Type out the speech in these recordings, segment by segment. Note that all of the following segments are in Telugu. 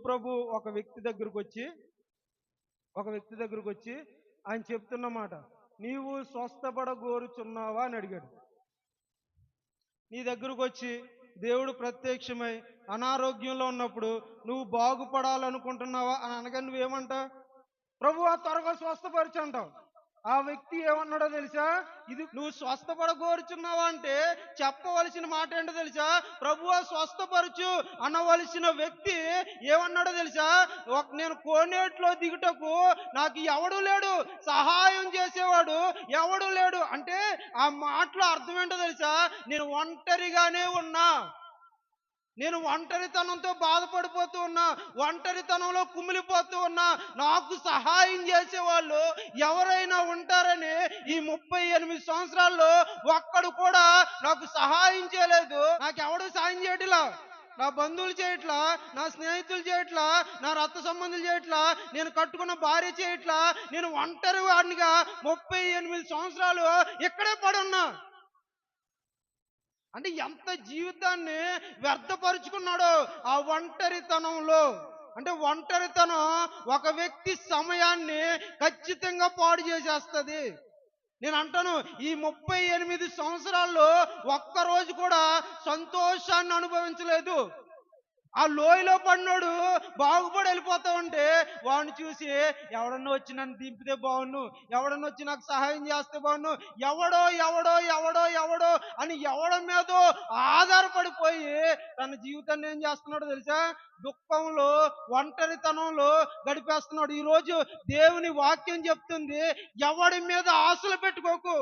ప్రభు ఒక వ్యక్తి దగ్గరకు వచ్చి ఆయన చెప్తున్నమాట, నీవు స్వస్థపడగోరుచున్నావా అని అడిగాడు. నీ దగ్గరకు వచ్చి దేవుడు ప్రత్యక్షమై అనారోగ్యంలో ఉన్నప్పుడు నువ్వు బాగుపడాలనుకుంటున్నావా అని అనగా నువ్వేమంటావు? ప్రభువా త్వరగా స్వస్థపరచు అంటావు. ఆ వ్యక్తి ఏమన్నాడో తెలుసా? ఇది నువ్వు స్వస్థపడగోరుచున్నావా అంటే చెప్పవలసిన మాట ఏంటో తెలుసా? ప్రభువా స్వస్థపరచు అనవలసిన వ్యక్తి ఏమన్నాడో తెలుసా? నేను కోనేట్లో దిగుటకు నాకు ఎవడు లేడు, సహాయం చేసేవాడు ఎవడు లేడు అంటే ఆ మాటలో అర్థం ఏంటో తెలుసా? నేను ఒంటరిగానే ఉన్నా, నేను ఒంటరితనంతో బాధపడిపోతూ ఉన్నా, ఒంటరితనంలో కుమిలిపోతూ ఉన్నా, నాకు సహాయం చేసేవాళ్ళు ఎవరైనా ఉంటారని ఈ 38 సంవత్సరాల్లో ఒక్కడు కూడా నాకు సహాయం చేయలేదు. నాకెవడు సహాయం చేయట్లా, నా బంధువులు చేయట్లా, నా స్నేహితులు చేయట్లా, నా రక్త సంబంధులు చేయట్లా, నేను కట్టుకున్న భార్య చేయట్లా. నేను ఒంటరి వాడినిగా 38 సంవత్సరాలు ఇక్కడే పడున్నా. అంటే ఎంత జీవితాన్ని వ్యర్థపరుచుకున్నాడో ఆ ఒంటరితనంలో. అంటే ఒంటరితనం ఒక వ్యక్తి సమయాన్ని ఖచ్చితంగా పాడు చేసేస్తుంది. నేను అంటాను, ఈ 38 సంవత్సరాల్లో ఒక్కరోజు కూడా సంతోషాన్ని అనుభవించలేదు. ఆ లోయలో పడినోడు బాగుపడి వెళ్ళిపోతా ఉంటే వాడిని చూసి ఎవడన్నా వచ్చి నన్ను దింపితే బాగున్ను, ఎవడన్నా వచ్చి నాకు సహాయం చేస్తే బాగున్ను, ఎవడో ఎవడో ఎవడో ఎవడో అని ఎవడి మీదో ఆధారపడిపోయి తన జీవితాన్ని ఏం చేస్తున్నాడో తెలుసా? దుఃఖంలో, ఒంటరితనంలో గడిపేస్తున్నాడు. ఈరోజు దేవుని వాక్యం చెప్తుంది, ఎవడి మీద ఆశలు పెట్టుకోకు,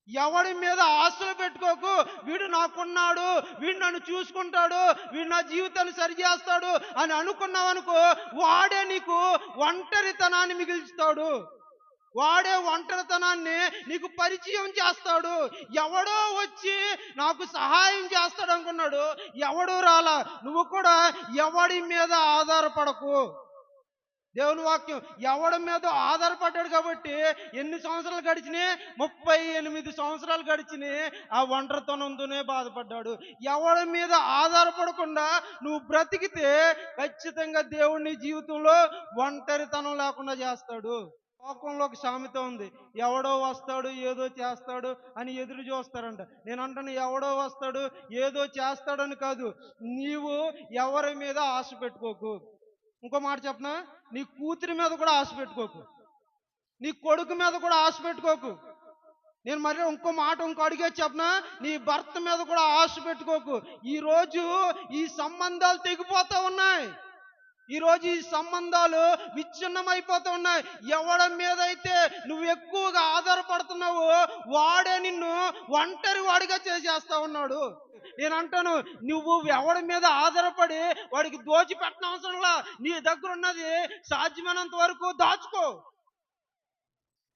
ఎవడి మీద ఆశలు పెట్టుకోకు. వీడు నాకున్నాడు, వీడు నన్ను చూసుకుంటాడు, వీడు నా జీవితాన్ని సరిచేస్తాడు అని అనుకున్నావనుకో, వాడే నీకు ఒంటరితనాన్ని మిగిల్చుతాడు. వాడే ఒంటరితనాన్ని నీకు పరిచయం చేస్తాడు. ఎవడో వచ్చి నాకు సహాయం చేస్తాడు అనుకున్నాడు, ఎవడూ రాలా. నువ్వు కూడా ఎవడి మీద ఆధారపడకు. దేవుని వాక్యం ఎవడి మీద ఆధారపడ్డాడు కాబట్టి ఎన్ని సంవత్సరాలు గడిచినాయి? 38 సంవత్సరాలు గడిచినాయి. ఆ ఒంటరితనంతోనే బాధపడ్డాడు. ఎవడి మీద ఆధారపడకుండా నువ్వు బ్రతికితే ఖచ్చితంగా దేవుని జీవితంలో ఒంటరితనం లేకుండా చేస్తాడు. లోకంలో ఒక సామెత ఉంది, ఎవడో వస్తాడు ఏదో చేస్తాడు అని ఎదురు చూస్తారంట. నేను అంటాను, ఎవడో వస్తాడు ఏదో చేస్తాడని కాదు, నీవు ఎవరి మీద ఆశ పెట్టుకోకు. ఇంకో మాట చెప్పనా? నీ కూతురి మీద కూడా ఆశ పెట్టుకోకు, నీ కొడుకు మీద కూడా ఆశ పెట్టుకోకు. నేను మరి ఇంకో అడిగే చెప్పనా? నీ భర్త మీద కూడా ఆశ పెట్టుకోకు. ఈరోజు ఈ సంబంధాలు తెగిపోతూ ఉన్నాయి. ఈరోజు ఈ సంబంధాలు విచ్ఛిన్నమైపోతూ ఉన్నాయి. ఎవడి మీద అయితే నువ్వు ఎక్కువగా ఆధారపడుతున్నావో వాడే నిన్ను ఒంటరి వాడిగా చేసేస్తా ఉన్నాడు. నేను అంటాను, నువ్వు ఎవడి మీద ఆధారపడి వాడికి దోచిపెట్టనవసరంలా. అవసరంలా. నీ దగ్గర ఉన్నది సాధ్యమైనంత వరకు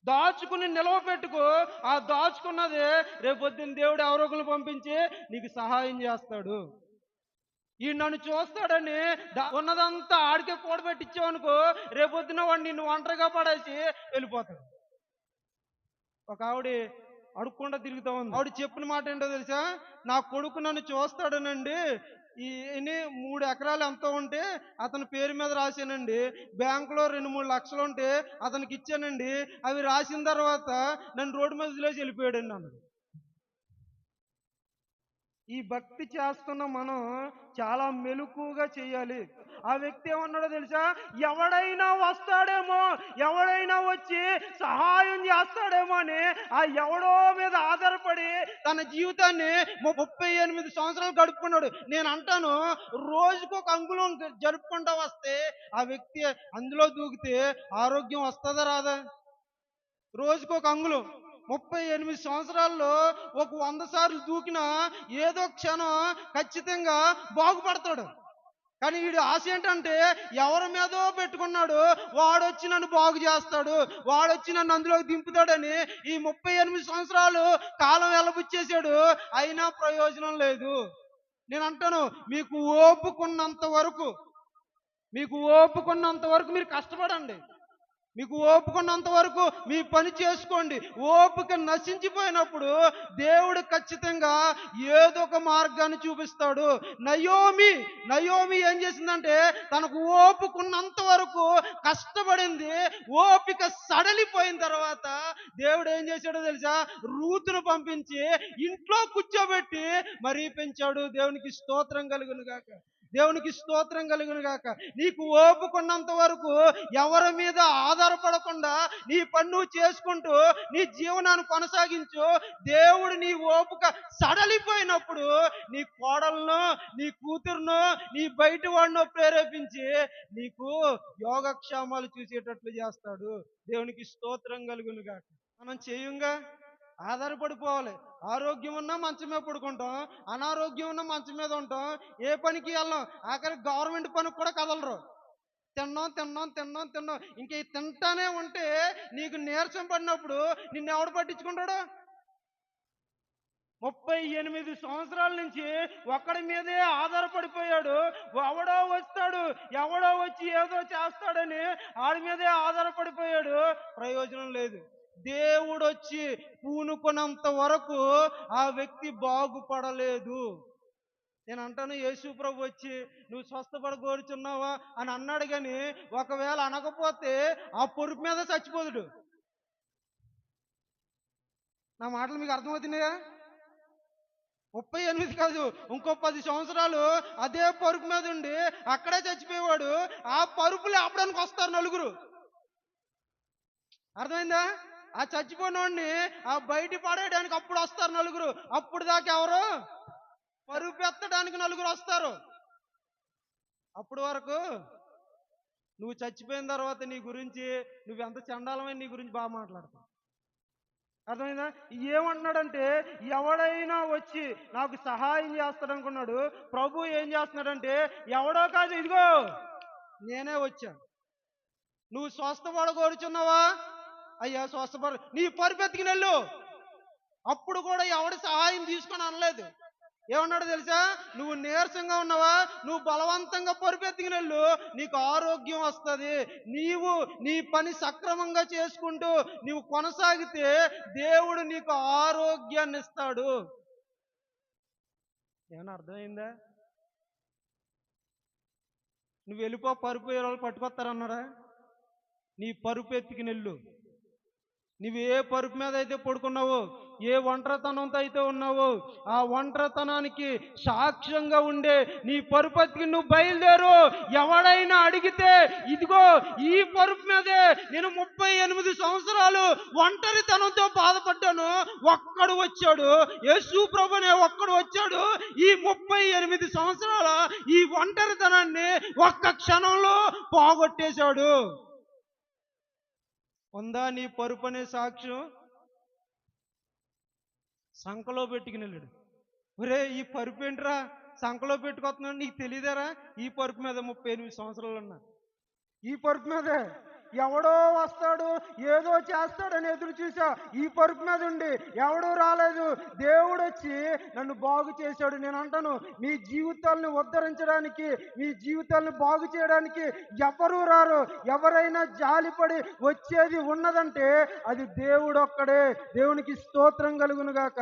దాచుకుని నిలవ పెట్టుకో. ఆ దాచుకున్నది రేపొద్దున దేవుడు ఎవరొకరు పంపించి నీకు సహాయం చేస్తాడు. ఈ నన్ను చూస్తాడని ఉన్నదంతా ఆడికే కూడబెట్టించావనుకో, రేపొద్దున వాడు నిన్ను ఒంటరిగా పడేసి వెళ్ళిపోతాడు. ఒక ఆవిడ అడుక్కుండా తిరుగుతా ఉంది. ఆవిడ చెప్పిన మాట ఏంటో తెలుసా? నా కొడుకు నన్ను చూస్తాడనండి, ఈ 3 ఎకరాలు ఎంతో ఉంటే అతని పేరు మీద రాశానండి, బ్యాంకులో 2-3 లక్షలు ఉంటే అతనికి ఇచ్చానండి, అవి రాసిన తర్వాత నన్ను రోడ్డు మీద వదిలేసి వెళ్ళిపోయాడండి అన్నాడు. ఈ భక్తి చేస్తున్న మనం చాలా మెలకుగా చేయాలి. ఆ వ్యక్తి ఏమన్నాడో తెలుసా? ఎవడైనా వస్తాడేమో, ఎవడైనా వచ్చి సహాయం చేస్తాడేమో అని ఆ ఎవడో మీద ఆధారపడి తన జీవితాన్ని 38 సంవత్సరాలు గడుపుకున్నాడు. నేను అంటాను, రోజుకొక అంగుళం జరుపుకుంటా వస్తే ఆ వ్యక్తి అందులో దూకితే ఆరోగ్యం వస్తుందా రాదా? రోజుకొక అంగుళం 38 సంవత్సరాల్లో ఒక 100 సార్లు దూకినా ఏదో క్షణం ఖచ్చితంగా బాగుపడతాడు. కానీ వీడి ఆశ ఏంటంటే ఎవరి మీదో పెట్టుకున్నాడు, వాడొచ్చి నన్ను బాగు చేస్తాడు, వాడొచ్చి నన్ను అందులోకి దింపుతాడని ఈ 38 సంవత్సరాలు కాలం వెలబుచ్చేసాడు. అయినా ప్రయోజనం లేదు. నేను అంటాను, మీకు ఓపుకున్నంత వరకు మీరు కష్టపడండి. మీకు ఓపుకున్నంత వరకు మీ పని చేసుకోండి. ఓపిక నశించిపోయినప్పుడు దేవుడు ఖచ్చితంగా ఏదో ఒక మార్గాన్ని చూపిస్తాడు. నయోమి నయోమి ఏం చేసిందంటే తనకు ఓపుకున్నంత వరకు కష్టపడింది. ఓపిక సడలిపోయిన తర్వాత దేవుడు ఏం చేశాడో తెలుసా? రూతును పంపించి ఇంట్లో కూర్చోబెట్టి మరీ పెంచాడు. దేవునికి స్తోత్రం కలుగును గాక. దేవునికి స్తోత్రం కలుగును గాక. నీకు ఓపుకున్నంత వరకు ఎవరి మీద ఆధారపడకుండా నీ పని నువ్వు చేసుకుంటూ నీ జీవనాన్ని కొనసాగించు. దేవుడు నీ ఓపిక సడలిపోయినప్పుడు నీ కోడలను, నీ కూతురును, నీ బయట వాడినో ప్రేరేపించి నీకు యోగక్షేమాలు చూసేటట్లు చేస్తాడు. దేవునికి స్తోత్రం కలుగును గాక. మనం చేయంగా ఆధారపడిపోవాలి. ఆరోగ్యం ఉన్నా మంచం మీద పడుకుంటాం, అనారోగ్యం ఉన్నా మంచం మీద ఉంటాం, ఏ పనికి వెళ్ళం. ఆఖరికి గవర్నమెంట్ పనికి కూడా కదలరు. తిన్నాం తిన్నాం తిన్నాం తిన్నాం ఇంక ఈ తింటానే ఉంటే నీకు నీరసం పడినప్పుడు నిన్ను ఎవడు పట్టించుకుంటాడు? 38 సంవత్సరాల నుంచి ఒక్కడి మీదే ఆధారపడిపోయాడు. ఎవడో వస్తాడు, ఎవడో వచ్చి ఏదో చేస్తాడని ఆడి మీదే ఆధారపడిపోయాడు. ప్రయోజనం లేదు. దేవుడొచ్చి పూనుకున్నంత వరకు ఆ వ్యక్తి బాగుపడలేదు. నేను అంటాను, యేసు ప్రభు వచ్చి నువ్వు స్వస్థపడ కోరుచున్నావా అని అన్నాడు. కానీ ఒకవేళ అనకపోతే ఆ పొరుపు మీద చచ్చిపోదుడు. నా మాటలు మీకు అర్థమవుతున్నాయా? 38 కాదు, ఇంకో 10 సంవత్సరాలు అదే పరుపు మీద ఉండి అక్కడే చచ్చిపోయేవాడు. ఆ పరుపు లేపడానికి వస్తారు నలుగురు. అర్థమైందా? ఆ చచ్చిపోయినోడిని ఆ బయట పడేయడానికి అప్పుడు వస్తారు నలుగురు. అప్పుడు దాకా ఎవరు? పరుపు ఎత్తడానికి నలుగురు వస్తారు. అప్పుడు వరకు నువ్వు చచ్చిపోయిన తర్వాత నీ గురించి నువ్వెంత చండాలమైన నీ గురించి బాగా మాట్లాడతావు. అర్థమైందా? ఏమంటున్నాడంటే ఎవడైనా వచ్చి నాకు సహాయం చేస్తాడు అనుకున్నాడు. ప్రభు ఏం చేస్తున్నాడంటే ఎవడో కాదు, ఇదిగో నేనే వచ్చా. నువ్వు స్వస్థపడ కోరుచున్నావా? అయ్యా స్వస్థపడ, నీ పరుపెత్తికి నెల్లు. అప్పుడు కూడా ఎవడి సహాయం తీసుకొని అనలేదు. ఏమన్నాడు తెలుసా? నువ్వు నీరసంగా ఉన్నావా, నువ్వు బలవంతంగా పరుపెత్తికి నెల్లు, నీకు ఆరోగ్యం వస్తుంది. నీవు నీ పని సక్రమంగా చేసుకుంటూ నీవు కొనసాగితే దేవుడు నీకు ఆరోగ్యాన్ని ఇస్తాడు. ఏమన్నా అర్థమైందా? నువ్వు వెళ్ళిపో, పరుపు వాళ్ళు పట్టుకొస్తారన్నారా? నీ పరుపు ఎత్తికి నెల్లు. నువ్వు ఏ పరుపు మీద అయితే పడుకున్నావో, ఏ ఒంటరితనంతో అయితే ఉన్నావో, ఆ ఒంటరితనానికి సాక్ష్యంగా ఉండే నీ పరుపెత్తికి నువ్వు బయలుదేరు. ఎవడైనా అడిగితే ఇదిగో ఈ పరుపు మీదే నేను 38 సంవత్సరాలు ఒంటరితనంతో బాధపడ్డాను, ఒక్కడు వచ్చాడు, యేసు ప్రభునే ఒక్కడు వచ్చాడు. ఈ 38 సంవత్సరాల ఈ ఒంటరితనాన్ని ఒక్క క్షణంలో పోగొట్టేశాడు. ఉందా నీ పరుపు అనే సాక్ష్యం? సంకలో పెట్టుకుని వెళ్ళాడు. ఒరే ఈ పరుపు ఏంట్రా సంకలో పెట్టుకొస్తున్నాడు, నీకు తెలియదారా? ఈ పరుపు మీద 38 సంవత్సరాలు ఉన్నా. ఈ పరుపు మీదే ఎవడో వస్తాడు, ఏదో చేస్తాడని ఎదురు చూసా. ఈ పరుపు మీద ఉండి ఎవడో రాలేదు. దేవుడు వచ్చి నన్ను బాగు చేశాడు. నేను అంటాను, మీ జీవితాలను ఉద్ధరించడానికి, మీ జీవితాలను బాగు చేయడానికి ఎవరు రారు. ఎవరైనా జాలిపడి వచ్చేది ఉన్నదంటే అది దేవుడు ఒక్కడే. దేవునికి స్తోత్రం కలుగును గాక.